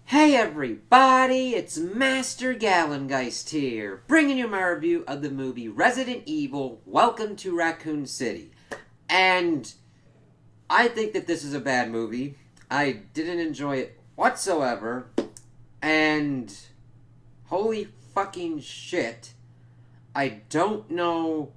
Hey everybody, it's Master Gallengeist here, bringing you my review of the movie Resident Evil, Welcome to Raccoon City. And I think that this is a bad movie. I didn't enjoy it whatsoever. And holy fucking shit, I don't know.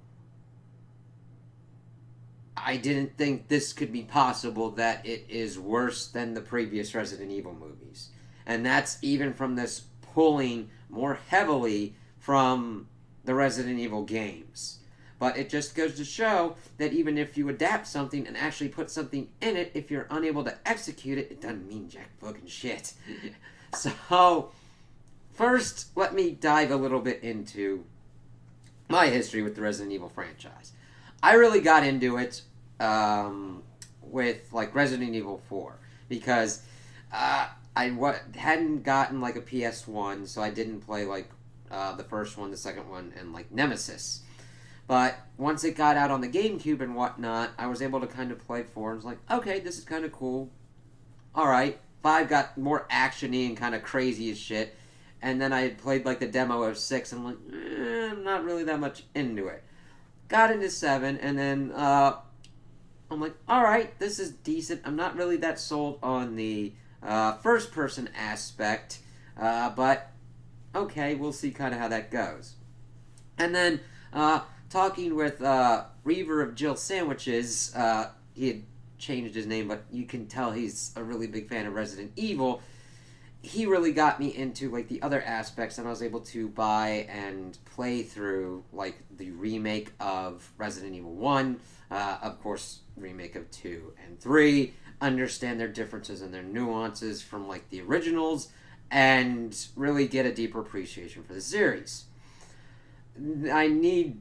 I didn't think this could be possible that it is worse than the previous Resident Evil movies. And that's even from this pulling more heavily from the Resident Evil games. But it just goes to show that even if you adapt something and actually put something in it, if you're unable to execute it, it doesn't mean jack fucking shit. So, first, let me dive a little bit into my history with the Resident Evil franchise. I really got into it with like Resident Evil 4 because hadn't gotten like a PS1, so I didn't play like the first one, the second one, and like Nemesis. But once it got out on the GameCube and whatnot, I was able to kind of play 4 and was like, okay, this is kind of cool. Alright, 5 got more action-y and kind of crazy as shit. And then I had played like the demo of 6 and I'm like, I'm not really that much into it. Got into 7 and then I'm like, alright, this is decent. I'm not really that sold on the first-person aspect, but okay, we'll see kind of how that goes. And then talking with Reaver of Jill Sandwiches, he had changed his name, but you can tell he's a really big fan of Resident Evil. He really got me into like the other aspects, and I was able to buy and play through like the remake of Resident Evil 1, of course, remake of 2 and 3, understand their differences and their nuances from like the originals, and really get a deeper appreciation for the series. I need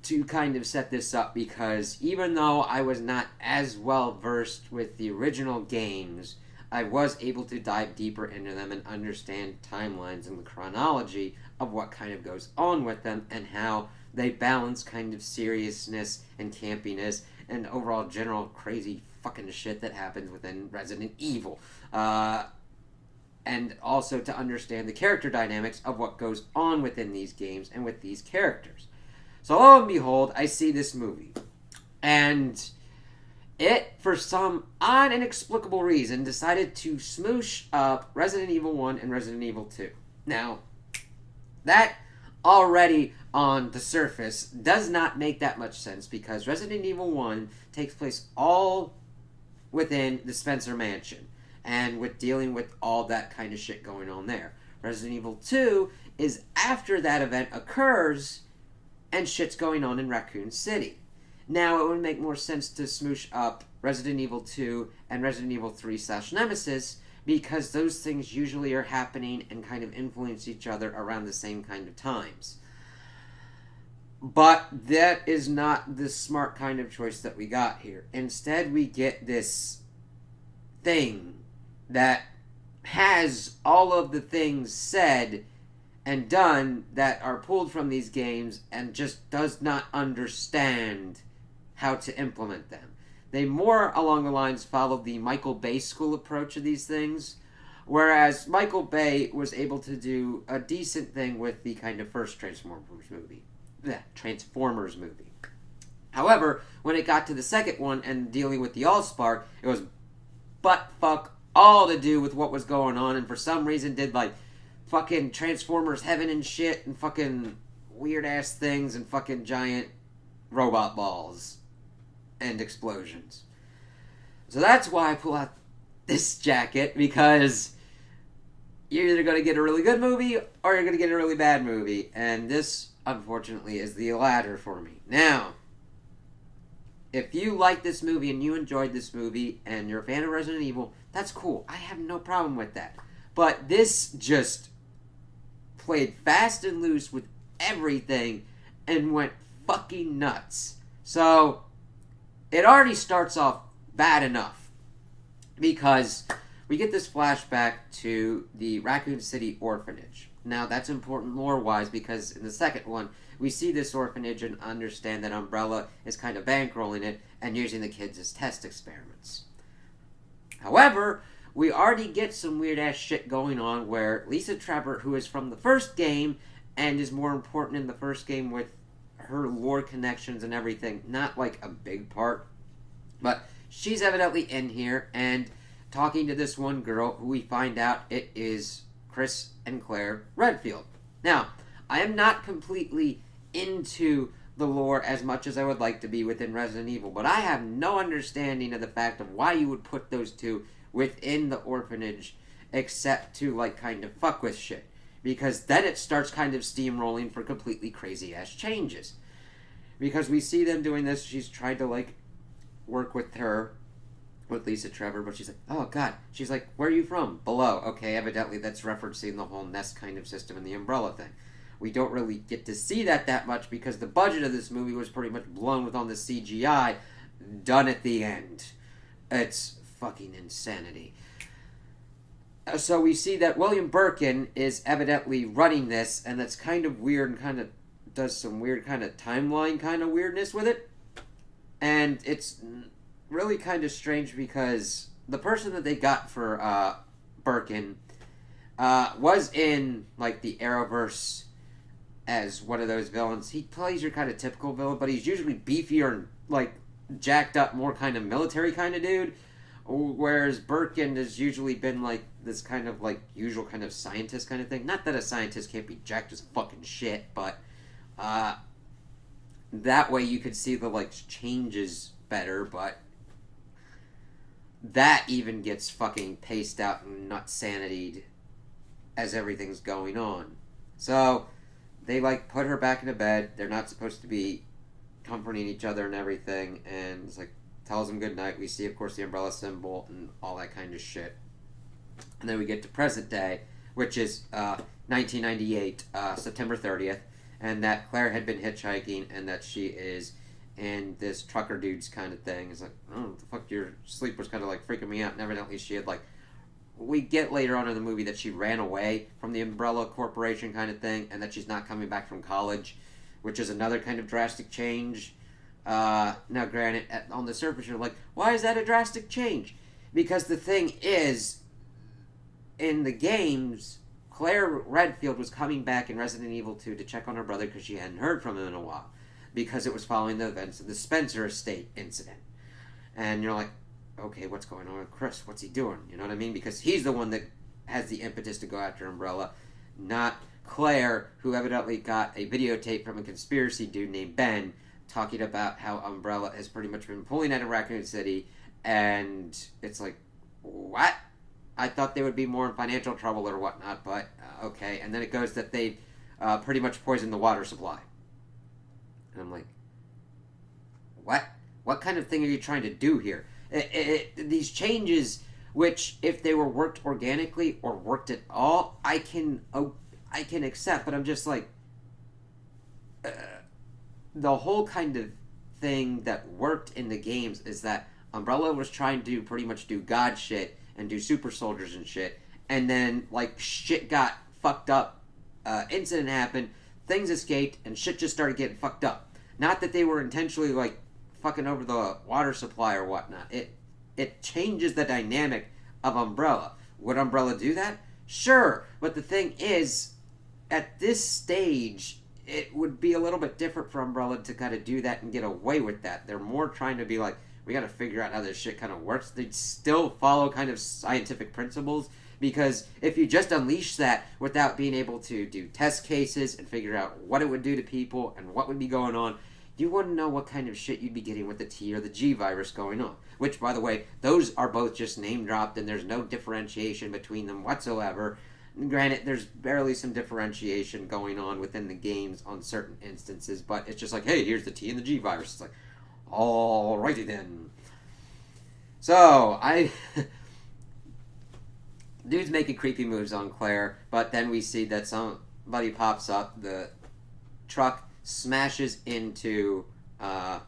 to kind of set this up because even though I was not as well versed with the original games, I was able to dive deeper into them and understand timelines and the chronology of what kind of goes on with them and how they balance kind of seriousness and campiness and overall general crazy fucking shit that happens within Resident Evil. And also to understand the character dynamics of what goes on within these games and with these characters. So lo and behold, I see this movie. And it, for some odd inexplicable reason, decided to smoosh up Resident Evil 1 and Resident Evil 2. Now, that already on the surface does not make that much sense because Resident Evil 1 takes place all within the Spencer Mansion and with dealing with all that kind of shit going on there. Resident Evil 2 is after that event occurs and shit's going on in Raccoon City. Now, it would make more sense to smoosh up Resident Evil 2 and Resident Evil 3/Nemesis because those things usually are happening and kind of influence each other around the same kind of times. But that is not the smart kind of choice that we got here. Instead, we get this thing that has all of the things said and done that are pulled from these games and just does not understand how to implement them. They more along the lines follow the Michael Bay school approach of these things, whereas Michael Bay was able to do a decent thing with the kind of first Transformers movie. However, when it got to the second one and dealing with the Allspark, it was butt fuck all to do with what was going on, and for some reason did like fucking Transformers Heaven and shit and fucking weird ass things and fucking giant robot balls and explosions. So that's why I pull out this jacket, because you're either going to get a really good movie or you're going to get a really bad movie, and this unfortunately is the latter for me. Now, if you like this movie and you enjoyed this movie and you're a fan of Resident Evil, that's cool. I have no problem with that. But this just played fast and loose with everything and went fucking nuts. So, it already starts off bad enough because we get this flashback to the Raccoon City orphanage. Now, that's important lore-wise because in the second one, we see this orphanage and understand that Umbrella is kind of bankrolling it and using the kids as test experiments. However, we already get some weird ass shit going on where Lisa Trevor, who is from the first game and is more important in the first game with her lore connections and everything, not like a big part, but she's evidently in here and talking to this one girl who we find out it is Chris and Claire Redfield. Now, I am not completely into the lore as much as I would like to be within Resident Evil, but I have no understanding of the fact of why you would put those two within the orphanage except to, like, kind of fuck with shit. Because then it starts kind of steamrolling for completely crazy-ass changes. Because we see them doing this, she's tried to, like, work with her, with Lisa Trevor, but she's like, oh, God. She's like, where are you from? Below. Okay, evidently that's referencing the whole nest kind of system and the umbrella thing. We don't really get to see that much because the budget of this movie was pretty much blown with on the CGI done at the end. It's fucking insanity. So we see that William Birkin is evidently running this, and that's kind of weird and kind of does some weird kind of timeline kind of weirdness with it. And it's really kind of strange because the person that they got for Birkin was in, like, the Arrowverse as one of those villains. He plays your kind of typical villain, but he's usually beefier and, like, jacked up, more kind of military kind of dude. Whereas Birkin has usually been, like, this kind of, like, usual kind of scientist kind of thing. Not that a scientist can't be jacked as fucking shit, but that way you could see the, like, changes better, but that even gets fucking paced out and nut sanitied as everything's going on. So they, like, put her back into bed. They're not supposed to be comforting each other and everything, and it's like, tells him good night. We see, of course, the umbrella symbol and all that kind of shit. And then we get to present day, which is 1998, September 30th, and that Claire had been hitchhiking and that she is in this trucker dude's kind of thing. It's like, oh, what the fuck, your sleep was kind of, like, freaking me out. And evidently she had, like, we get later on in the movie that she ran away from the Umbrella Corporation kind of thing, and that she's not coming back from college, which is another kind of drastic change. Now, granted, on the surface, you're like, why is that a drastic change? Because the thing is, in the games, Claire Redfield was coming back in Resident Evil 2 to check on her brother because she hadn't heard from him in a while, because it was following the events of the Spencer estate incident. And you're like, okay, what's going on with Chris? What's he doing? You know what I mean? Because he's the one that has the impetus to go after Umbrella, not Claire, who evidently got a videotape from a conspiracy dude named Ben talking about how Umbrella has pretty much been pulling out of Raccoon City, and it's like, what? I thought they would be more in financial trouble or whatnot, but okay. And then it goes that they pretty much poisoned the water supply. And I'm like, what? What kind of thing are you trying to do here? These changes, which if they were worked organically or worked at all, I can accept, but I'm just like, the whole kind of thing that worked in the games is that Umbrella was trying to pretty much do God shit and do super soldiers and shit, and then, like, shit got fucked up, incident happened, things escaped, and shit just started getting fucked up. Not that they were intentionally, like, fucking over the water supply or whatnot. It changes the dynamic of Umbrella. Would Umbrella do that? Sure, but the thing is, at this stage, it would be a little bit different for Umbrella to kind of do that and get away with that. They're more trying to be like, we got to figure out how this shit kind of works. They'd still follow kind of scientific principles, because if you just unleash that without being able to do test cases and figure out what it would do to people and what would be going on, you wouldn't know what kind of shit you'd be getting with the T or the G virus going on. Which, by the way, those are both just name-dropped, and there's no differentiation between them whatsoever. Granted, there's barely some differentiation going on within the games on certain instances, but it's just like, hey, here's the T and the G virus. It's like, alrighty then. So, dude's making creepy moves on Claire, but then we see that somebody pops up, the truck smashes into the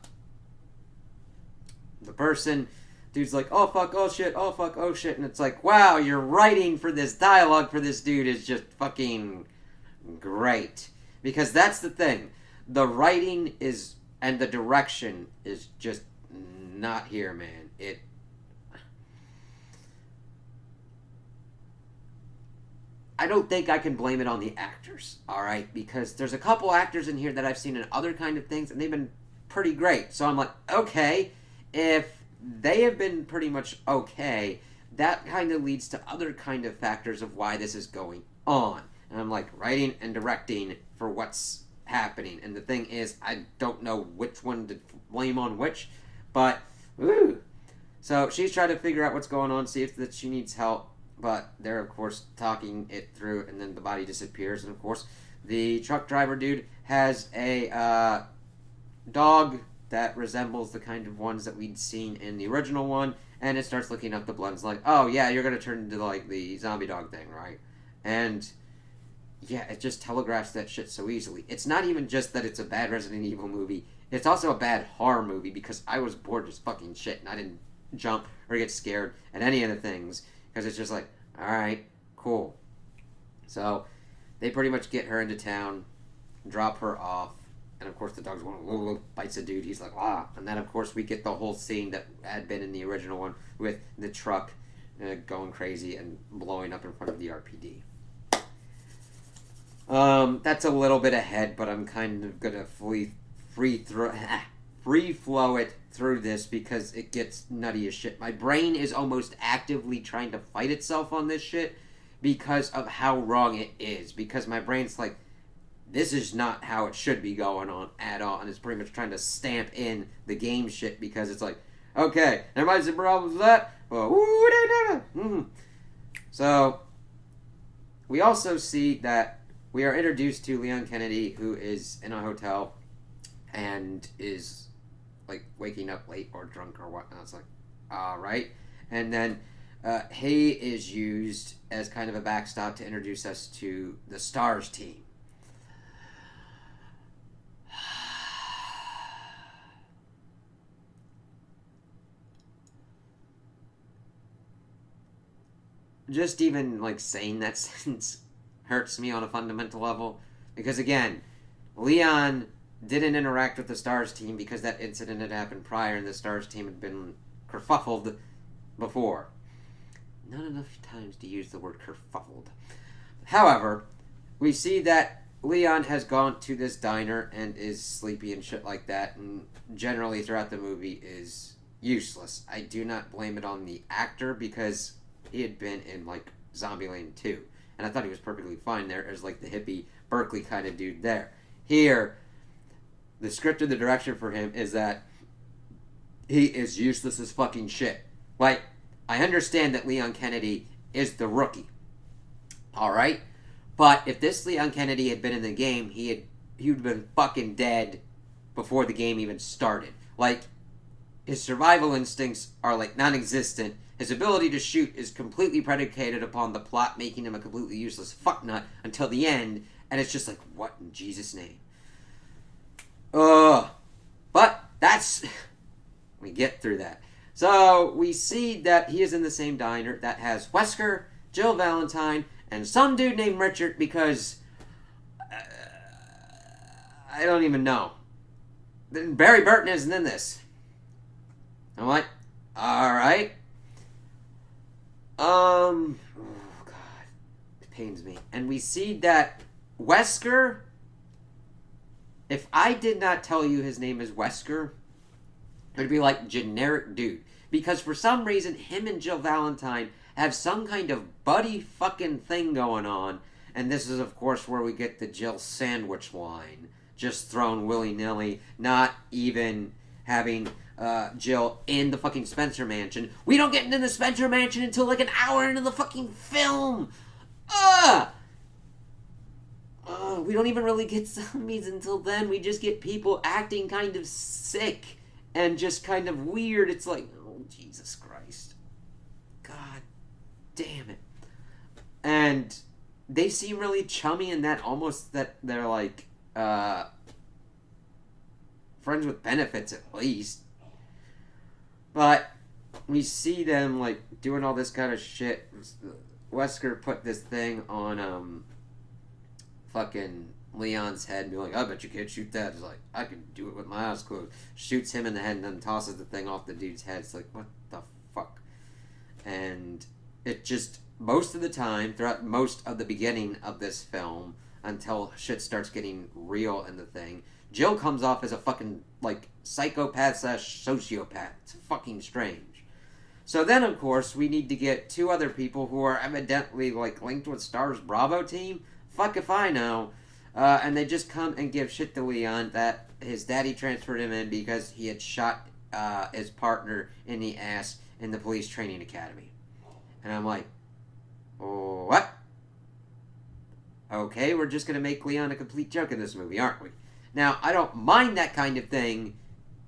person. Dude's like, oh fuck, oh shit, oh fuck, oh shit, and it's like, wow, your writing for this dialogue for this dude is just fucking great. Because that's the thing. The writing is, and the direction is just not here, man. I don't think I can blame it on the actors, alright? Because there's a couple actors in here that I've seen in other kind of things, and they've been pretty great. So I'm like, okay, if they have been pretty much okay, that kind of leads to other kind of factors of why this is going on. And I'm like, writing and directing for what's happening. And the thing is, I don't know which one to blame on which, but, ooh. So she's trying to figure out what's going on, see if that she needs help, but they're, of course, talking it through, and then the body disappears. And, of course, the truck driver dude has a dog that resembles the kind of ones that we'd seen in the original one, and it starts looking up the blood. It's like, oh, yeah, you're going to turn into, like, the zombie dog thing, right? And, yeah, it just telegraphs that shit so easily. It's not even just that it's a bad Resident Evil movie. It's also a bad horror movie, because I was bored as fucking shit, and I didn't jump or get scared at any of the things, because it's just like, alright, cool. So, they pretty much get her into town, drop her off, and of course the dog's one bites a dude. He's like, ah. And then of course we get the whole scene that had been in the original one with the truck going crazy and blowing up in front of the RPD. That's a little bit ahead, but I'm kind of gonna free flow it through this because it gets nutty as shit. My brain is almost actively trying to fight itself on this shit because of how wrong it is. Because my brain's like, this is not how it should be going on at all, and it's pretty much trying to stamp in the game shit because it's like, okay, there might be some problems with that. So, we also see that we are introduced to Leon Kennedy, who is in a hotel and is like waking up late or drunk or whatnot. It's like, alright. And then he is used as kind of a backstop to introduce us to the STARS team. Just even like saying that sentence hurts me on a fundamental level, because again, Leon didn't interact with the STARS team because that incident had happened prior and the STARS team had been kerfuffled before. Not enough times to use the word kerfuffled. However, we see that Leon has gone to this diner and is sleepy and shit like that, and generally throughout the movie is useless. I do not blame it on the actor because he had been in like Zombieland 2, and I thought he was perfectly fine there as like the hippie Berkeley kind of dude there. Here, the script and the direction for him is that he is useless as fucking shit. Like, I understand that Leon Kennedy is the rookie, alright? But if this Leon Kennedy had been in the game, he would have been fucking dead before the game even started. Like, his survival instincts are like non-existent. His ability to shoot is completely predicated upon the plot making him a completely useless fucknut until the end, and it's just like, what in Jesus' name? But that's... we get through that. So, we see that he is in the same diner that has Wesker, Jill Valentine, and some dude named Richard because... I don't even know. Barry Burton isn't in this. I'm like, alright. Oh God, it pains me. And we see that Wesker, if I did not tell you his name is Wesker, it would be like generic dude. Because for some reason, him and Jill Valentine have some kind of buddy fucking thing going on. And this is, of course, where we get the Jill sandwich line. Just thrown willy-nilly, not even having... Jill in the fucking Spencer Mansion. We don't get into the Spencer Mansion until like an hour into the fucking film. We don't even really get zombies until then. We just get people acting kind of sick and just kind of weird. It's like, oh, Jesus Christ. God damn it. And they seem really chummy in that almost that they're like, friends with benefits at least. But we see them like doing all this kind of shit. Wesker put this thing on fucking Leon's head and be like, I bet you can't shoot that. It's like, I can do it with my eyes closed. Shoots him in the head and then tosses the thing off the dude's head. It's like, what the fuck? And it just most of the time, throughout most of the beginning of this film, until shit starts getting real in the thing, Jill comes off as a fucking, like, psychopath slash sociopath. It's fucking strange. So then, of course, we need to get two other people who are evidently, like, linked with Star's Bravo team. Fuck if I know. And they just come and give shit to Leon that his daddy transferred him in because he had shot his partner in the ass in the police training academy. And I'm like, what? Okay, we're just going to make Leon a complete joke in this movie, aren't we? Now, I don't mind that kind of thing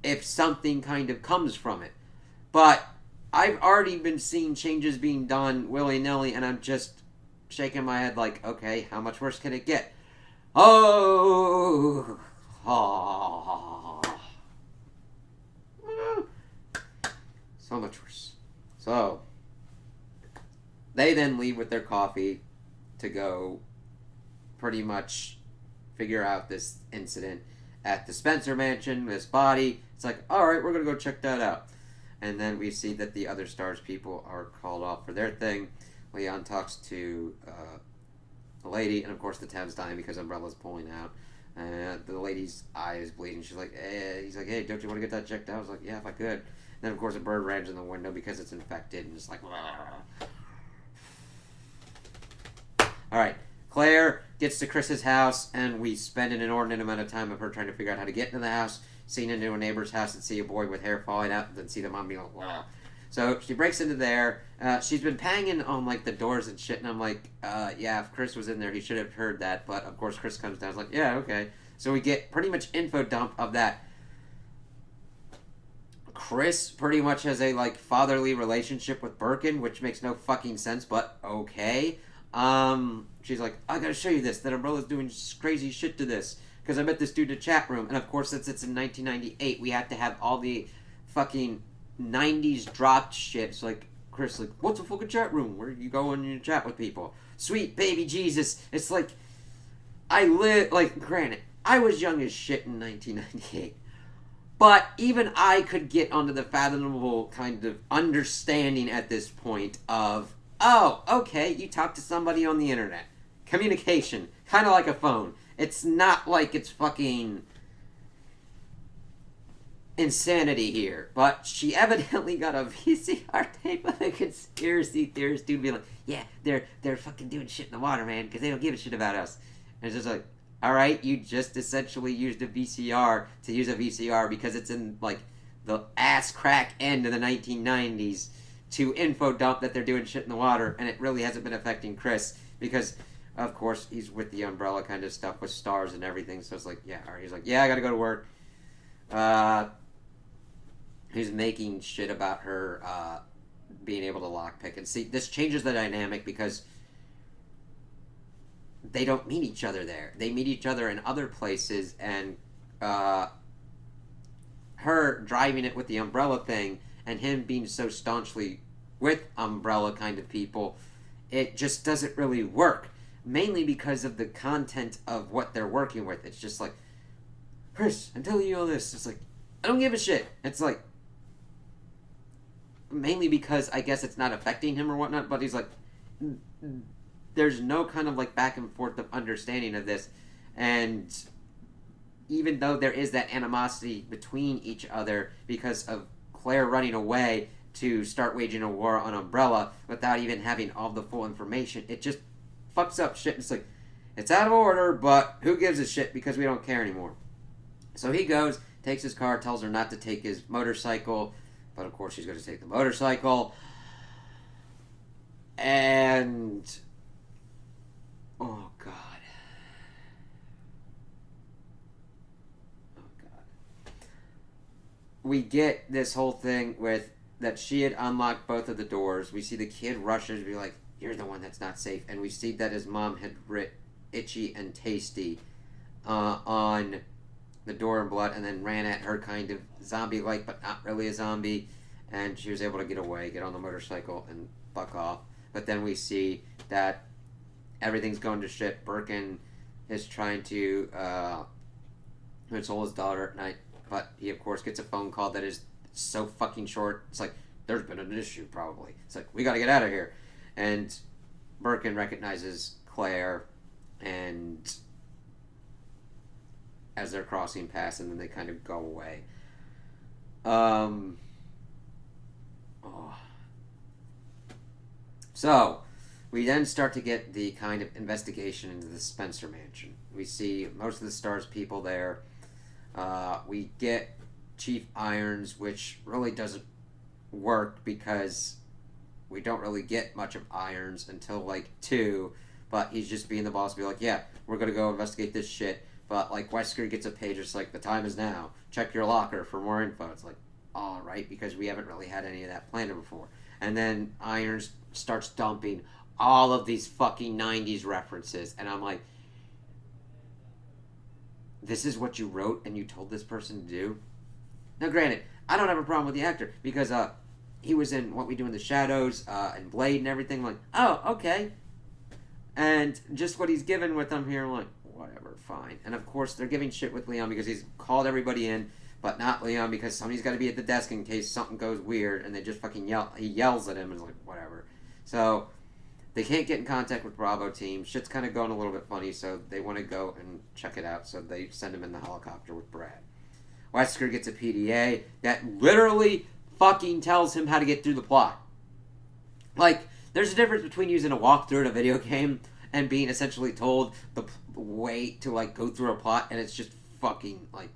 if something kind of comes from it. But I've already been seeing changes being done willy-nilly, and I'm just shaking my head like, okay, how much worse can it get? Oh. So much worse. So, they then leave with their coffee to go pretty much figure out this incident at the Spencer mansion, this body. It's like, alright, we're going to go check that out. And then we see that the other Stars people are called off for their thing. Leon talks to the lady, and of course the town's dying because Umbrella's pulling out. The lady's eye is bleeding. She's like, he's like, hey, don't you want to get that checked out? I was like, yeah, if I could. And then, of course, a bird rams in the window because it's infected, and it's like, alright, Claire gets to Chris's house, and we spend an inordinate amount of time of her trying to figure out how to get into the house, seeing into a neighbor's house and see a boy with hair falling out, and then see the mom being like, wow. So she breaks into there. She's been banging on, like, the doors and shit, and I'm like, yeah, if Chris was in there, he should have heard that. But, of course, Chris comes down. It's like, yeah, okay. So we get pretty much info dump of that. Chris pretty much has a, like, fatherly relationship with Birkin, which makes no fucking sense, but okay. She's like, I gotta show you this, that Umbrella's doing crazy shit to this, because I met this dude in a chat room, and of course, since it's in 1998, we have to have all the fucking 90s dropped shit. It's like, Chris, like, what's a fucking chat room? Where you go and you chat with people? Sweet baby Jesus. It's like, granted, I was young as shit in 1998, but even I could get onto the fathomable kind of understanding at this point of, oh, okay, you talk to somebody on the internet. Communication. Kind of like a phone. It's not like it's fucking insanity here. But she evidently got a VCR tape of a conspiracy theorist dude being like, yeah, they're fucking doing shit in the water, man, because they don't give a shit about us. And it's just like, alright, you just essentially used a VCR to use a VCR because it's in, like, the ass crack end of the 1990s to info dump that they're doing shit in the water, and it really hasn't been affecting Chris because, of course, he's with the Umbrella kind of stuff with Stars and everything. So it's like, yeah, all right. He's like, yeah, I gotta go to work. He's making shit about her being able to lockpick, and see, this changes the dynamic because they don't meet each other there. They meet each other in other places, and her driving it with the Umbrella thing, and him being so staunchly with Umbrella kind of people, it just doesn't really work. Mainly because of the content of what they're working with. It's just like, Chris, I'm telling you all this. It's like, I don't give a shit. It's like, mainly because I guess it's not affecting him or whatnot, but he's like, there's no kind of like back and forth of understanding of this. And even though there is that animosity between each other because of Claire running away to start waging a war on Umbrella without even having all the full information, it just fucks up shit. It's like, it's out of order, but who gives a shit because we don't care anymore. So he goes, takes his car, tells her not to take his motorcycle, but of course she's going to take the motorcycle. And oh god. We get this whole thing with that she had unlocked both of the doors. We see the kid rushes and be like, you're the one that's not safe. And we see that his mom had writ Itchy and Tasty on the door in blood, and then ran at her kind of zombie-like, but not really a zombie. And she was able to get away, get on the motorcycle, and fuck off. But then we see that everything's going to shit. Birkin is trying to console his daughter at night, but he, of course, gets a phone call that is so fucking short. It's like, there's been an issue, probably. It's like, we gotta get out of here. And Birkin recognizes Claire, and as they're crossing paths, and then they kind of go away. Oh. So, we then start to get the kind of investigation into the Spencer mansion. We see most of the Star's people there. We get Chief Irons, which really doesn't work because we don't really get much of Irons until like 2, but he's just being the boss, be like, yeah, we're gonna go investigate this shit, but like Wesker gets a page, it's like, the time is now, check your locker for more info. It's like, alright, because we haven't really had any of that planned before. And then Irons starts dumping all of these fucking 90s references, and I'm like, this is what you wrote and you told this person to do? Now granted, I don't have a problem with the actor, because he was in What We Do in the Shadows, and Blade and everything. Like, oh, okay. And just what he's given with them here, like, whatever, fine. And of course, they're giving shit with Leon because he's called everybody in, but not Leon because somebody's got to be at the desk in case something goes weird, and they just fucking yell. He yells at him and is like, whatever. So, they can't get in contact with Bravo team. Shit's kind of going a little bit funny, so they want to go and check it out, so they send him in the helicopter with Brad. Wesker gets a PDA that literally fucking tells him how to get through the plot. Like, there's a difference between using a walkthrough in a video game and being essentially told the way to, like, go through a plot, and it's just fucking, like,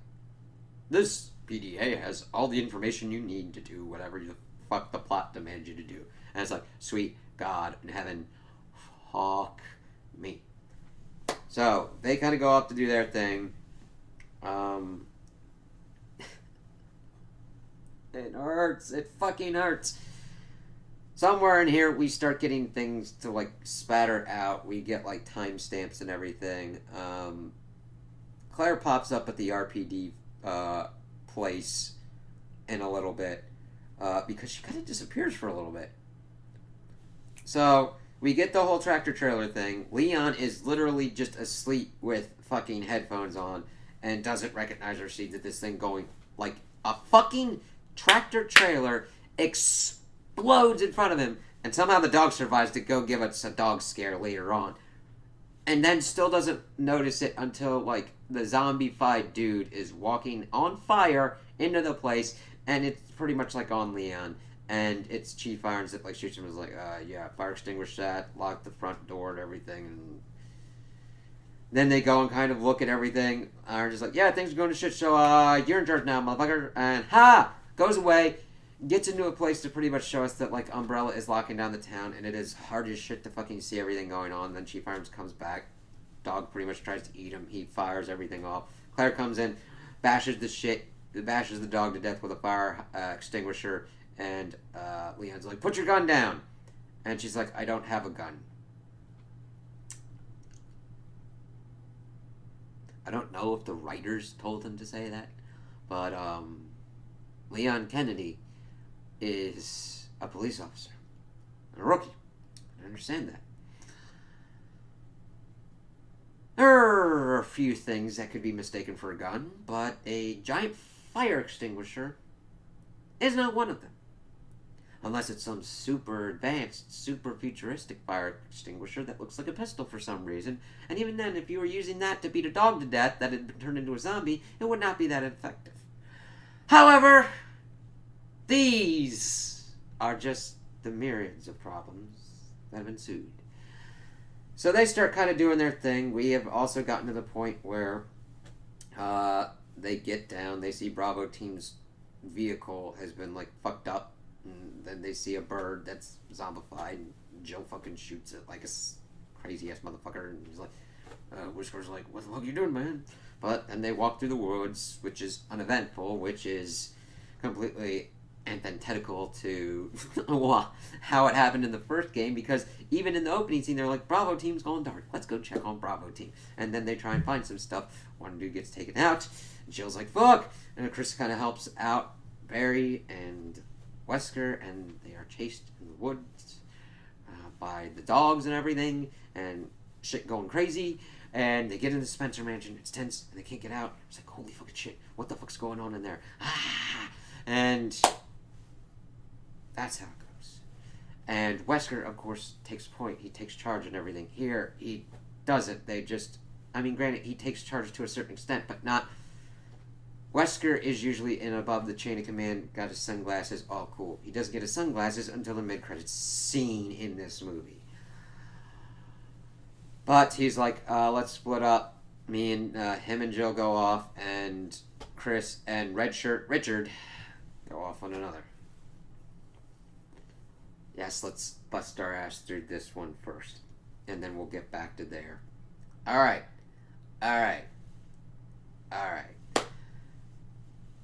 this PDA has all the information you need to do whatever the fuck the plot demands you to do. And it's like, sweet God in heaven, fuck me. So, they kind of go off to do their thing. It hurts. It fucking hurts. Somewhere in here, we start getting things to, like, spatter out. We get, like, timestamps and everything. Claire pops up at the RPD place in a little bit because she kind of disappears for a little bit. So, we get the whole tractor trailer thing. Leon is literally just asleep with fucking headphones on and doesn't recognize or see that this thing going, like, a fucking tractor trailer explodes in front of him, and somehow the dog survives to go give us a dog scare later on. And then still doesn't notice it until, like, the zombified dude is walking on fire into the place, and it's pretty much, like, on Leon. And it's Chief Irons that, like, shoots him and is like, yeah, fire extinguish that, lock the front door and everything, and then they go and kind of look at everything. Irons is like, yeah, things are going to shit, so, you're in charge now, motherfucker, and goes away, gets into a place to pretty much show us that, like, Umbrella is locking down the town, and it is hard as shit to fucking see everything going on. Then Chief Irons comes back, dog pretty much tries to eat him, he fires everything off. Claire comes in, bashes the dog to death with a fire extinguisher, and Leon's like, put your gun down, and she's like, I don't have a gun. I don't know if the writers told him to say that, but Leon Kennedy is a police officer and a rookie. I understand that. There are a few things that could be mistaken for a gun, but a giant fire extinguisher is not one of them. Unless it's some super advanced, super futuristic fire extinguisher that looks like a pistol for some reason. And even then, if you were using that to beat a dog to death that had been turned into a zombie, it would not be that effective. However, these are just the myriads of problems that have ensued. So they start kind of doing their thing. We have also gotten to the point where they get down, they see Bravo Team's vehicle has been, like, fucked up, and then they see a bird that's zombified, and Joe fucking shoots it like a crazy-ass motherfucker, and he's like, Whisker's like, what the fuck are you doing, man? But then they walk through the woods, which is uneventful, which is completely antithetical to how it happened in the first game, because even in the opening scene, they're like, Bravo Team's going dark. Let's go check on Bravo Team. And then they try and find some stuff. One dude gets taken out. And Jill's like, fuck! And Chris kind of helps out Barry and Wesker, and they are chased in the woods by the dogs and everything, and shit going crazy. And they get into the Spencer mansion. It's tense, and they can't get out. It's like, holy fucking shit. What the fuck's going on in there? And that's how it goes. And Wesker, of course, takes point. He takes charge and everything. Here, he doesn't. They just... I mean, granted, he takes charge to a certain extent, but not... Wesker is usually in above the chain of command, got his sunglasses, all cool. He doesn't get his sunglasses until the mid-credits scene in this movie. But he's like, let's split up. Me and him and Jill go off, and Chris and Red Shirt Richard go off on another. Yes, let's bust our ass through this one first, and then we'll get back to there. Alright.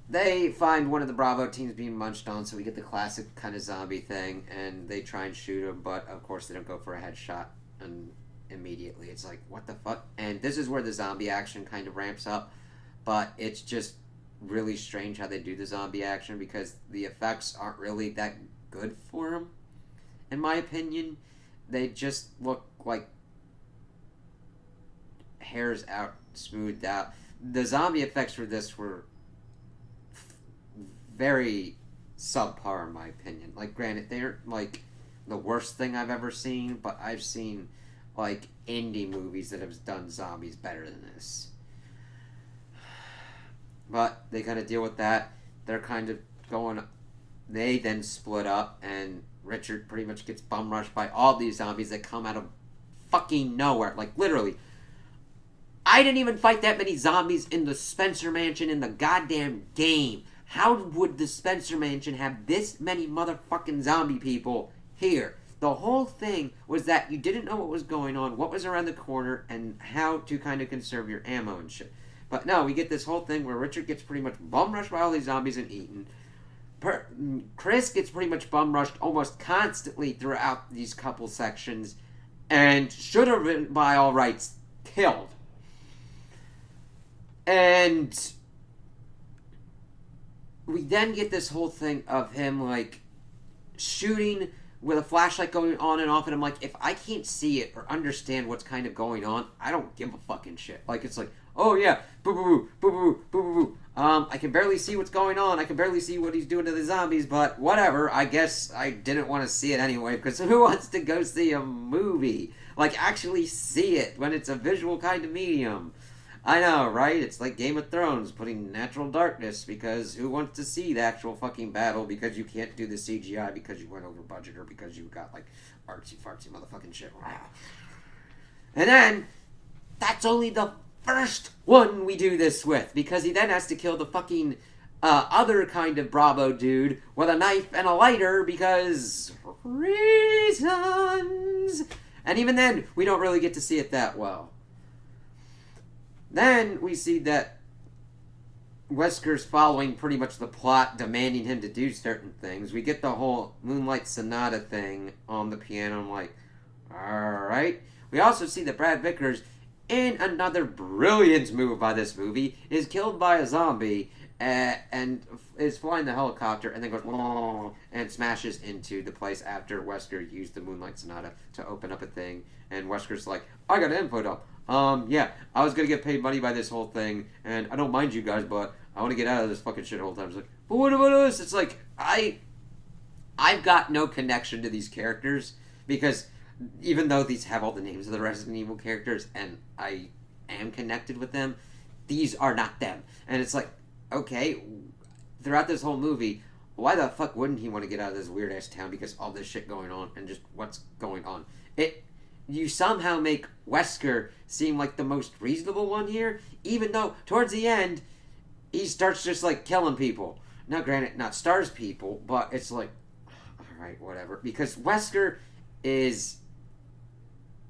They find one of the Bravo teams being munched on, so we get the classic kind of zombie thing, and they try and shoot him, but of course they don't go for a headshot, and immediately it's like, what the fuck? And this is where the zombie action kind of ramps up, but it's just really strange how they do the zombie action, because the effects aren't really that good for them, in my opinion. They just look like hairs out, smoothed out. The zombie effects for this were very subpar, in my opinion. Like, granted, they aren't like the worst thing I've ever seen, but I've seen like indie movies that have done zombies better than this. But they kind of deal with that. They're kind of going... They then split up, and Richard pretty much gets bum rushed by all these zombies that come out of fucking nowhere. Like, literally. I didn't even fight that many zombies in the Spencer Mansion in the goddamn game. How would the Spencer Mansion have this many motherfucking zombie people here? The whole thing was that you didn't know what was going on, what was around the corner, and how to kind of conserve your ammo and shit. But no, we get this whole thing where Richard gets pretty much bum rushed by all these zombies and eaten. Chris gets pretty much bum rushed almost constantly throughout these couple sections, and should have been, by all rights, killed. And we then get this whole thing of him, like, shooting with a flashlight going on and off, and I'm like, if I can't see it or understand what's kind of going on, I don't give a fucking shit. Like, it's like, oh yeah, boo boo boo boo boo boo boo. I can barely see what's going on. I can barely see what he's doing to the zombies, but whatever. I guess I didn't want to see it anyway, because who wants to go see a movie? Like, actually see it when it's a visual kind of medium. I know, right? It's like Game of Thrones, putting natural darkness, because who wants to see the actual fucking battle because you can't do the CGI because you went over budget or because you got, like, artsy-fartsy motherfucking shit. And then, that's only the first one we do this with, because he then has to kill the fucking other kind of Bravo dude with a knife and a lighter because reasons. And even then, we don't really get to see it that well. Then we see that Wesker's following pretty much the plot, demanding him to do certain things. We get the whole Moonlight Sonata thing on the piano. I'm like, alright. We also see that Brad Vickers, in another brilliant move by this movie, is killed by a zombie and is flying the helicopter and then goes and smashes into the place after Wesker used the Moonlight Sonata to open up a thing. And Wesker's like, I got info up. Yeah, I was gonna get paid money by this whole thing, and I don't mind you guys, but I want to get out of this fucking shit whole time. It's like, but what about us? It's like, I've got no connection to these characters, because even though these have all the names of the Resident Evil characters, and I am connected with them, these are not them. And it's like, okay, throughout this whole movie, why the fuck wouldn't he want to get out of this weird-ass town, because all this shit going on, and just what's going on? You somehow make Wesker seem like the most reasonable one here, even though towards the end he starts just like killing people. Now, granted, not stars people, but it's like, alright, whatever. Because Wesker is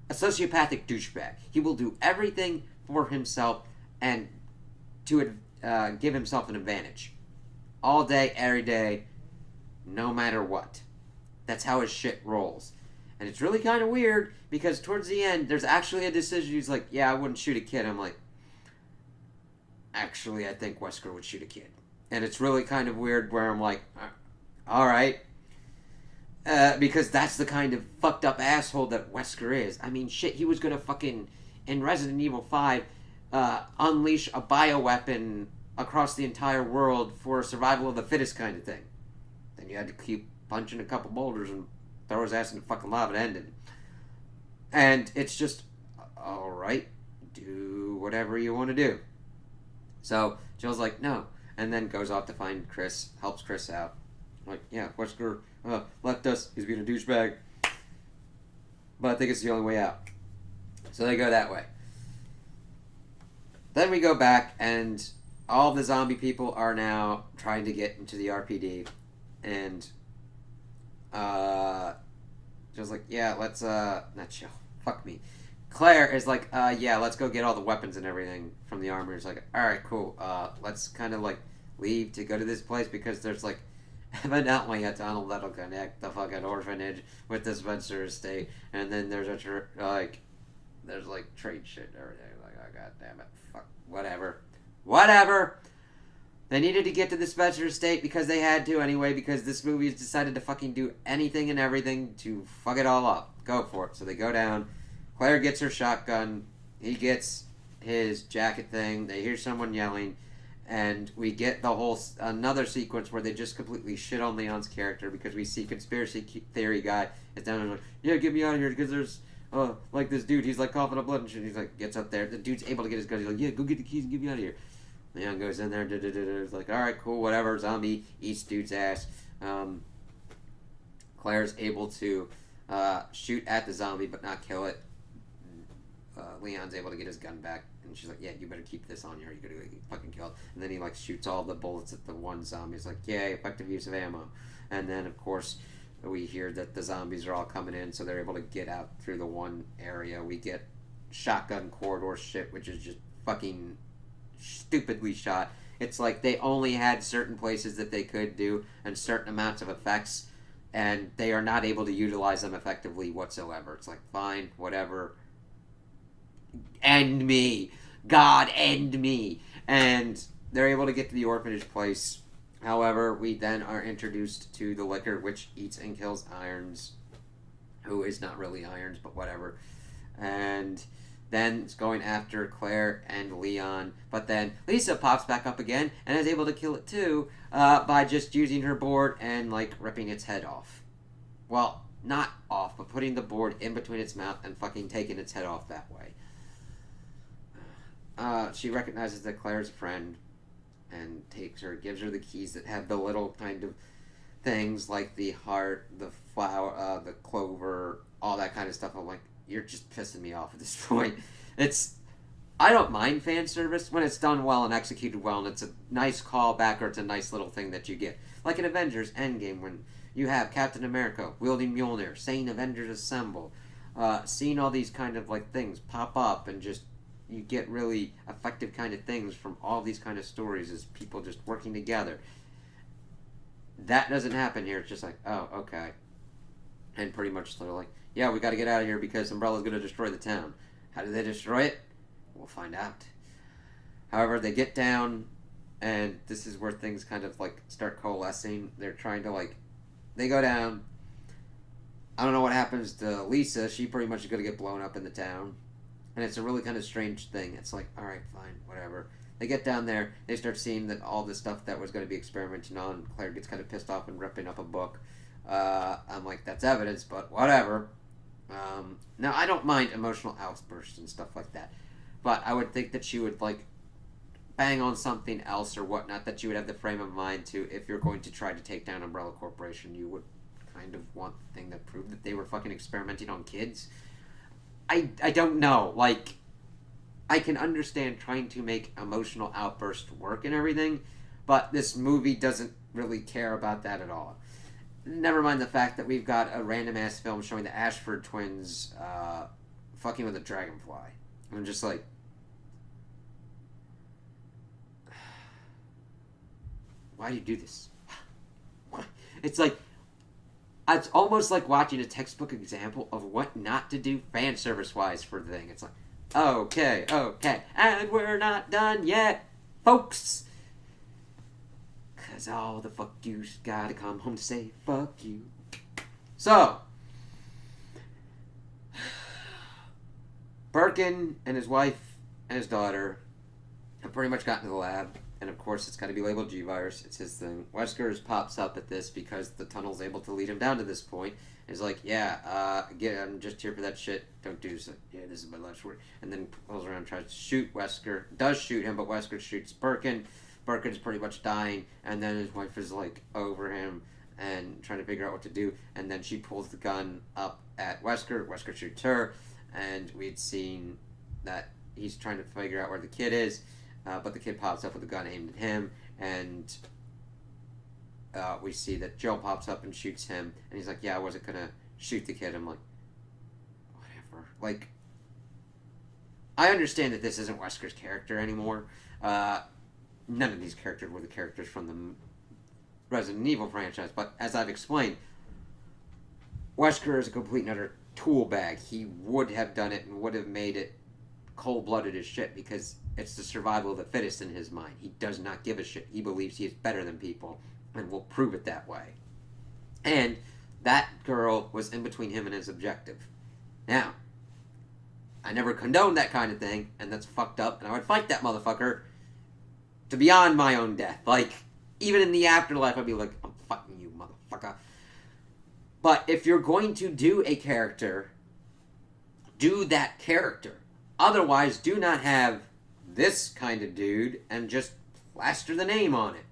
a sociopathic douchebag. He will do everything for himself and to give himself an advantage. All day, every day, no matter what. That's how his shit rolls. And it's really kind of weird, because towards the end, there's actually a decision. He's like, yeah, I wouldn't shoot a kid. I'm like, actually, I think Wesker would shoot a kid. And it's really kind of weird where I'm like, alright. Because that's the kind of fucked up asshole that Wesker is. I mean, shit, he was gonna fucking, in Resident Evil 5, unleash a bioweapon across the entire world for survival of the fittest kind of thing. Then you had to keep punching a couple boulders and throw his ass in the fucking lava and end it. And it's just, alright, do whatever you want to do. So Jill's like, no. And then goes off to find Chris, helps Chris out. Like, yeah, Wesker left us, he's being a douchebag. But I think it's the only way out. So they go that way. Then we go back, and all the zombie people are now trying to get into the RPD. And Jill's like, yeah, let's, not Jill, fuck me. Claire is like, yeah, let's go get all the weapons and everything from the armory. It's like, alright, cool, let's kind of, like, leave to go to this place, because there's, like, evidently a tunnel that'll connect the fucking orphanage with the Spencer estate, and then there's there's, like, trade shit and everything. Like, oh, god damn it, fuck, whatever. They needed to get to the Spencer estate because they had to anyway, because this movie has decided to fucking do anything and everything to fuck it all up. Go for it. So they go down. Claire gets her shotgun. He gets his jacket thing. They hear someone yelling. And we get the whole another sequence where they just completely shit on Leon's character, because we see conspiracy theory guy is down there like, yeah, get me out of here, because there's like this dude, he's like coughing up blood and shit. He's like, gets up there. The dude's able to get his gun. He's like, yeah, go get the keys and get me out of here. Leon goes in there. It's like, all right, cool, whatever. Zombie eats dude's ass. Claire's able to shoot at the zombie but not kill it. Leon's able to get his gun back, and she's like, yeah, you better keep this on you or you're gonna get fucking killed. And then he like shoots all the bullets at the one zombie. He's like, yay, effective use of ammo. And then of course we hear that the zombies are all coming in, so they're able to get out through the one area. We get shotgun corridor shit, which is just fucking stupidly shot. It's like they only had certain places that they could do and certain amounts of effects, and they are not able to utilize them effectively whatsoever. It's like, fine, whatever. End me. God, end me. And they're able to get to the orphanage place. However, we then are introduced to the liquor, which eats and kills Irons, who is not really Irons, but whatever. And then it's going after Claire and Leon. But then Lisa pops back up again and is able to kill it too by just using her board and like ripping its head off. Well, not off, but putting the board in between its mouth and fucking taking its head off that way. She recognizes that Claire's a friend and gives her the keys that have the little kind of things like the heart, the flower, the clover, all that kind of stuff. I'm like, you're just pissing me off at this point. I don't mind fan service when it's done well and executed well, and it's a nice callback or it's a nice little thing that you get. Like in Avengers Endgame, when you have Captain America wielding Mjolnir, saying Avengers Assemble, seeing all these kind of like things pop up, and just you get really effective kind of things from all these kind of stories as people just working together. That doesn't happen here. It's just like, oh, okay. And pretty much they're like, yeah, we got to get out of here because Umbrella's going to destroy the town. How do they destroy it? We'll find out. However, they get down, and this is where things kind of like start coalescing. They're trying to like, they go down. I don't know what happens to Lisa. She pretty much is going to get blown up in the town. And it's a really kind of strange thing. It's like, alright, fine, whatever. They get down there, they start seeing that all the stuff that was going to be experimenting on, Claire gets kind of pissed off and ripping up a book. I'm like, that's evidence, but whatever. Now, I don't mind emotional outbursts and stuff like that. But I would think that she would, like, bang on something else or whatnot, that you would have the frame of mind to, if you're going to try to take down Umbrella Corporation, you would kind of want the thing that proved that they were fucking experimenting on kids. I don't know. Like, I can understand trying to make emotional outbursts work and everything, but this movie doesn't really care about that at all. Never mind the fact that we've got a random-ass film showing the Ashford twins fucking with a dragonfly. I'm just like, why do you do this? It's like, it's almost like watching a textbook example of what not to do fan service wise for the thing. It's like, okay, and we're not done yet, folks. Cause all the fuck you's gotta come home to say fuck you. So, Birkin and his wife and his daughter have pretty much gotten to the lab, and of course it's got to be labeled G-Virus. It's his thing. Wesker pops up at this because the tunnel's able to lead him down to this point. He's like, yeah, I'm just here for that shit. Don't do this. Yeah, this is my last word. And then pulls around and tries to shoot Wesker. Does shoot him, but Wesker shoots Birkin. Birkin's pretty much dying, and then his wife is like over him and trying to figure out what to do. And then she pulls the gun up at Wesker. Wesker shoots her, and we'd seen that he's trying to figure out where the kid is, but the kid pops up with a gun aimed at him, and we see that Jill pops up and shoots him, and he's like, yeah, I wasn't gonna shoot the kid. I'm like, whatever. Like, I understand that this isn't Wesker's character anymore. None of these characters were the characters from the Resident Evil franchise, but as I've explained, Wesker is a complete and utter tool bag. He would have done it and would have made it cold-blooded as shit because it's the survival of the fittest in his mind. He does not give a shit. He believes he is better than people and will prove it that way. And that girl was in between him and his objective. Now, I never condoned that kind of thing, and that's fucked up, and I would fight that motherfucker to beyond my own death. Like, even in the afterlife, I'd be like, I'm fighting you, motherfucker. But if you're going to do a character, do that character. Otherwise, do not have this kind of dude and just plaster the name on it.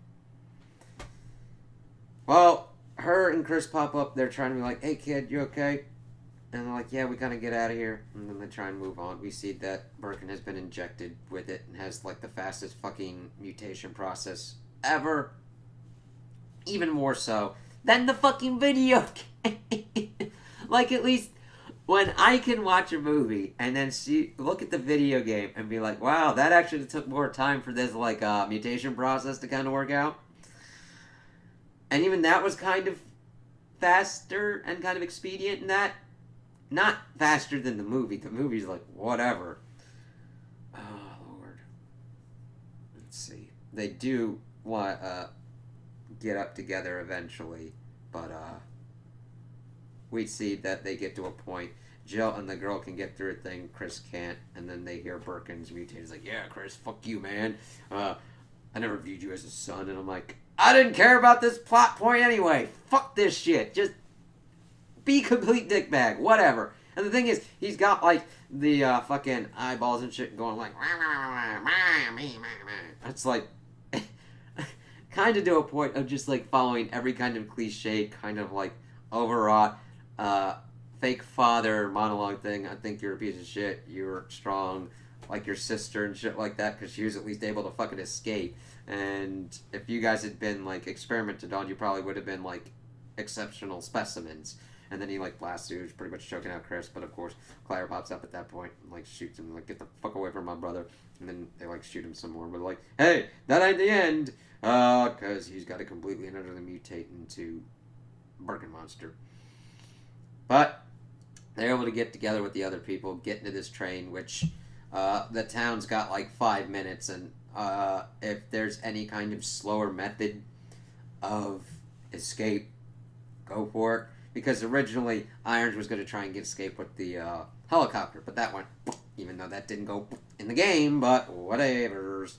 Well, her and Chris pop up. They're trying to be like, hey, kid, you okay? And they're like, yeah, we gotta get out of here. And then they try and move on. We see that Birkin has been injected with it and has, like, the fastest fucking mutation process ever. Even more so than the fucking video game. Like, at least when I can watch a movie and then look at the video game and be like, wow, that actually took more time for this, like, mutation process to kind of work out. And even that was kind of faster and kind of expedient in that. Not faster than the movie. The movie's like, whatever. Oh, Lord. Let's see. They do want get up together eventually, but we see that they get to a point. Jill and the girl can get through a thing, Chris can't, and then they hear Birkin's mutate. He's like, yeah, Chris, fuck you, man. I never viewed you as a son. And I'm like, I didn't care about this plot point anyway. Fuck this shit. Just be complete dickbag. Whatever. And the thing is, he's got, like, the fucking eyeballs and shit going like, it's like, kind of to a point of just, like, following every kind of cliche, kind of, like, overwrought, fake father monologue thing. I think you're a piece of shit. You're strong like your sister and shit like that because she was at least able to fucking escape. And if you guys had been, like, experimented on, you probably would have been, like, exceptional specimens. And then he, like, blasts you, who's pretty much choking out Chris. But, of course, Claire pops up at that point and, like, shoots him. Like, get the fuck away from my brother. And then they, like, shoot him some more. But, like, hey, that ain't the end. Because he's got to completely and utterly mutate into Birkin Monster. But they're able to get together with the other people, get into this train, which the town's got, like, 5 minutes. And if there's any kind of slower method of escape, go for it. Because originally, Irons was going to try and get escape with the helicopter, but that went, even though that didn't go in the game, but whatevers.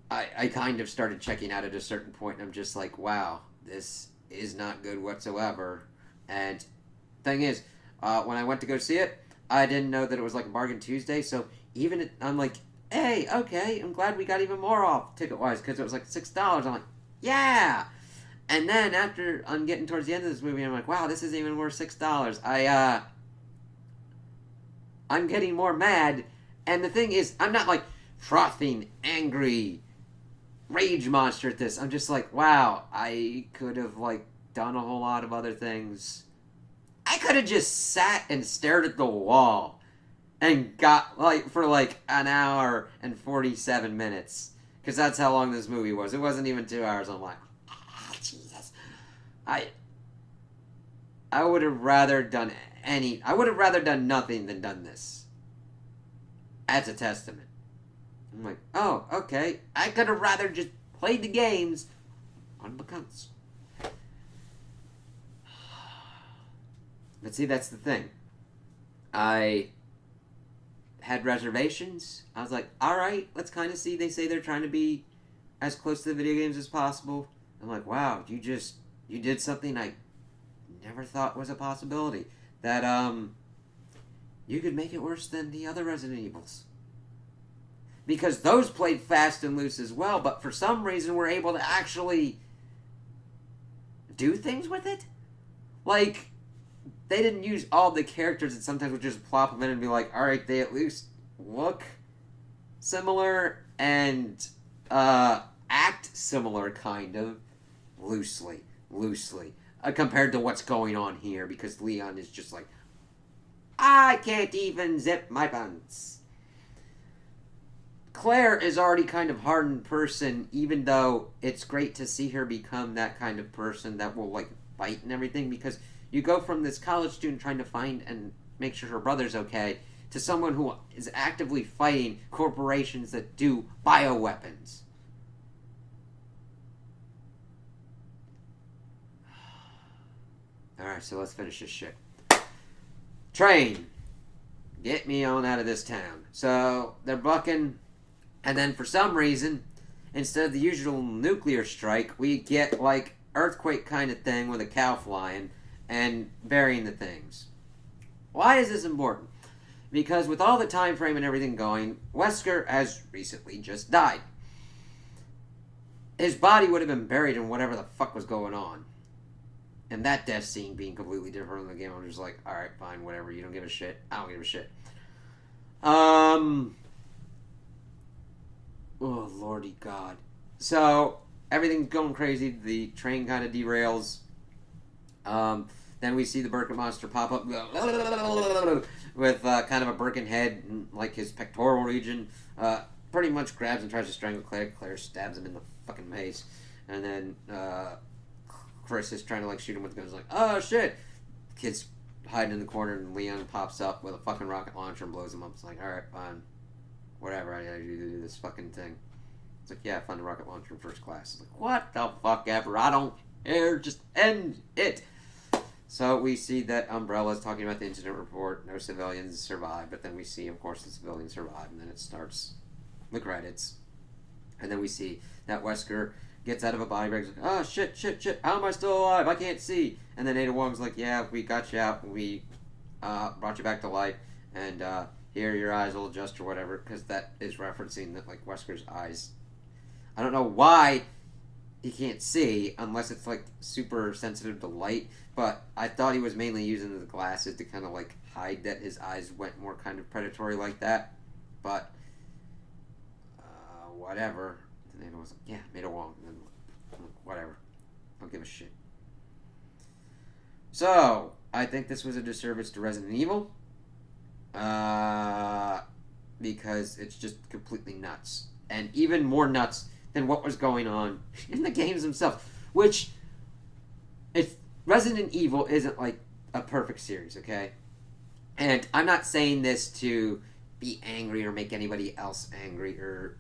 I kind of started checking out at a certain point, and I'm just like, wow, this is not good whatsoever. And thing is, when I went to go see it, I didn't know that it was like a Bargain Tuesday, so I'm like, hey, okay, I'm glad we got even more off ticket-wise, because it was like $6. I'm like, yeah! And then after I'm getting towards the end of this movie, I'm like, wow, this is even worth $6. I'm getting more mad. And the thing is, I'm not like frothing, angry, rage monster at this. I'm just like, wow, I could have like done a whole lot of other things. I could have just sat and stared at the wall and got like for like an hour and 47 minutes. Because that's how long this movie was. It wasn't even 2 hours. I'm like, Jesus. I would have rather done nothing than done this. That's a testament. I'm like, oh, okay. I could have rather just played the games on my console. But see, that's the thing. I had reservations. I was like, all right, let's kind of see. They say they're trying to be as close to the video games as possible. I'm like, wow, you did something I never thought was a possibility. That you could make it worse than the other Resident Evils. Because those played fast and loose as well, but for some reason we're able to actually do things with it. Like, they didn't use all the characters and sometimes would just plop them in and be like, alright, they at least look similar and act similar, kind of, loosely, compared to what's going on here, because Leon is just like, I can't even zip my pants. Claire is already kind of hardened person, even though it's great to see her become that kind of person that will, like, fight and everything, because you go from this college student trying to find and make sure her brother's okay to someone who is actively fighting corporations that do bioweapons. Alright, so let's finish this shit. Train. Get me on out of this town. So, they're bucking, and then for some reason, instead of the usual nuclear strike, we get, like, earthquake kind of thing with a cow flying and burying the things. Why is this important? Because with all the time frame and everything going, Wesker has recently just died. His body would have been buried in whatever the fuck was going on. And that death scene being completely different in the game, I'm just like, alright, fine, whatever, you don't give a shit. I don't give a shit. Oh, lordy God. So, everything's going crazy, the train kind of derails. Then we see the Birkin monster pop up with kind of a Birkin head in, like, his pectoral region. Pretty much grabs and tries to strangle Claire. Claire stabs him in the fucking face. And then Chris is trying to, like, shoot him with the gun. He's like, oh shit! Kid's hiding in the corner, and Leon pops up with a fucking rocket launcher and blows him up. It's like, alright, fine. Whatever, I gotta do this fucking thing. It's like, yeah, find a rocket launcher in first class. It's like, what the fuck ever? I don't care. Just end it. So we see that Umbrella's talking about the incident report. No civilians survive. But then we see, of course, the civilians survive. And then it starts the credits. And then we see that Wesker gets out of a body bag. Like, oh, shit. How am I still alive? I can't see. And then Ada Wong's like, yeah, we got you out. And we brought you back to life. And here, your eyes will adjust or whatever. Because that is referencing that, like, Wesker's eyes. I don't know why he can't see unless it's, like, super sensitive to light. But I thought he was mainly using the glasses to kind of, like, hide that his eyes went more kind of predatory like that. But whatever. And then Ada was like, yeah, Ada Wong. And then, whatever. Don't give a shit. So, I think this was a disservice to Resident Evil. Because it's just completely nuts. And even more nuts than what was going on in the games themselves. Which, Resident Evil isn't, like, a perfect series, okay? And I'm not saying this to be angry or make anybody else angry or,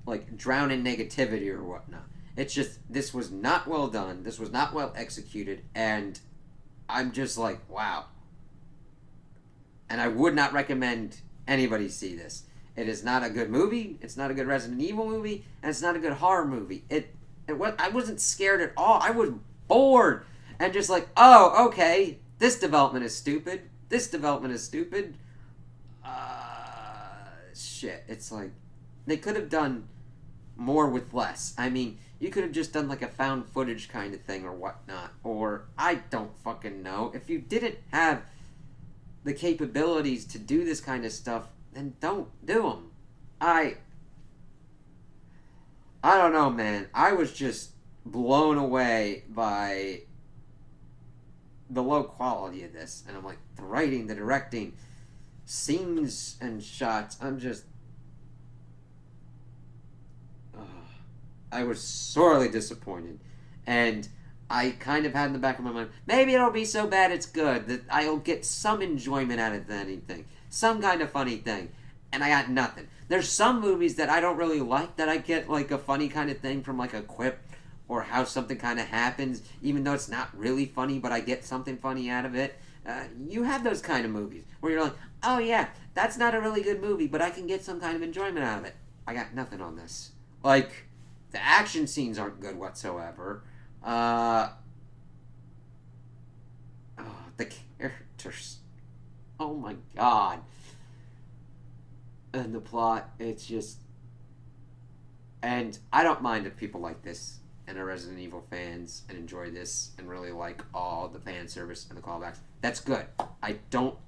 like, drown in negativity or whatnot. It's just, this was not well done, this was not well executed, and I'm just like, wow. And I would not recommend anybody see this. It is not a good movie, it's not a good Resident Evil movie, and it's not a good horror movie. I wasn't scared at all, I was bored. And just like, oh, okay, this development is stupid. This development is stupid. Shit. It's like, they could have done more with less. I mean, you could have just done like a found footage kind of thing or whatnot. Or, I don't fucking know. If you didn't have the capabilities to do this kind of stuff, then don't do them. I don't know, man. I was just blown away by the low quality of this, and I'm like, the writing, the directing, scenes and shots, I'm just I was sorely disappointed, and I kind of had in the back of my mind, maybe it'll be so bad it's good, that I'll get some enjoyment out of anything, some kind of funny thing, and I got nothing. There's some movies that I don't really like that I get like a funny kind of thing from like a quip or how something kind of happens, even though it's not really funny, but I get something funny out of it. You have those kind of movies where you're like, oh yeah, that's not a really good movie, but I can get some kind of enjoyment out of it. I got nothing on this. Like, the action scenes aren't good whatsoever. The characters. Oh my god. And the plot, it's just... And I don't mind if people like this and are Resident Evil fans and enjoy this and really like all the fan service and the callbacks. That's good. I don't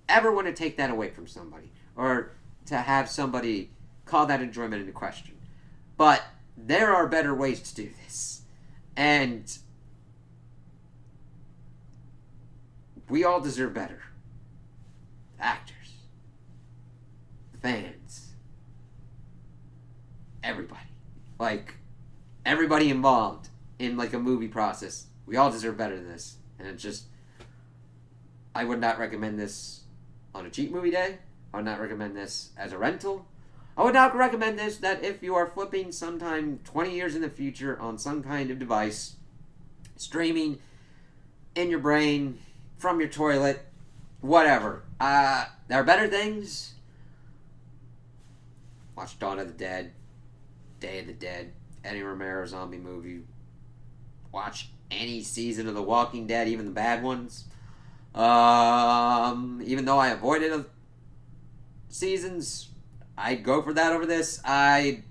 ever want to take that away from somebody or to have somebody call that enjoyment into question. But there are better ways to do this. And we all deserve better. The actors, the fans, everybody. Like, everybody involved in, like, a movie process. We all deserve better than this. And it's just... I would not recommend this on a cheap movie day. I would not recommend this as a rental. I would not recommend this that if you are flipping sometime 20 years in the future on some kind of device, streaming in your brain, from your toilet, whatever. There are better things. Watch Dawn of the Dead, Day of the Dead, Eddie Romero zombie movie. Watch any season of The Walking Dead, even the bad ones. Even though I avoided seasons, I'd go for that over this. I'd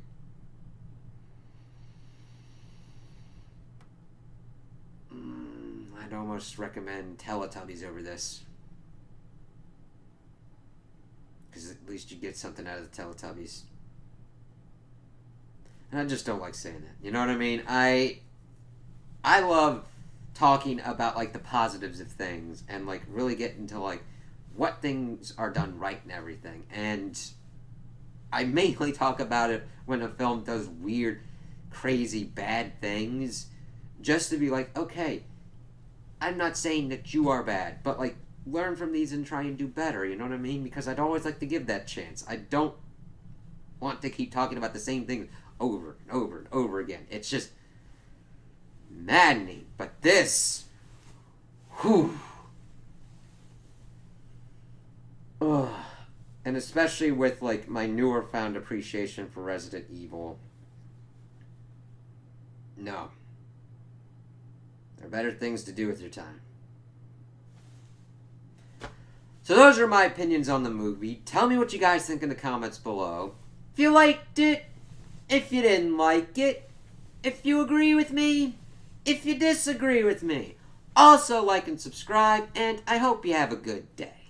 almost recommend Teletubbies over this. Because at least you get something out of the Teletubbies. And I just don't like saying that. You know what I mean? I love talking about, like, the positives of things and, like, really get into, like, what things are done right and everything. And I mainly talk about it when a film does weird, crazy, bad things, just to be like, okay, I'm not saying that you are bad, but, like, learn from these and try and do better, you know what I mean? Because I'd always like to give that chance. I don't want to keep talking about the same thing over and over and over again. It's just maddening. But this, whew. Ugh. And especially with, like, my newer found appreciation for Resident Evil. No. There are better things to do with your time. So those are my opinions on the movie. Tell me what you guys think in the comments below. If you liked it, if you didn't like it, if you agree with me, if you disagree with me. Also like and subscribe, and I hope you have a good day.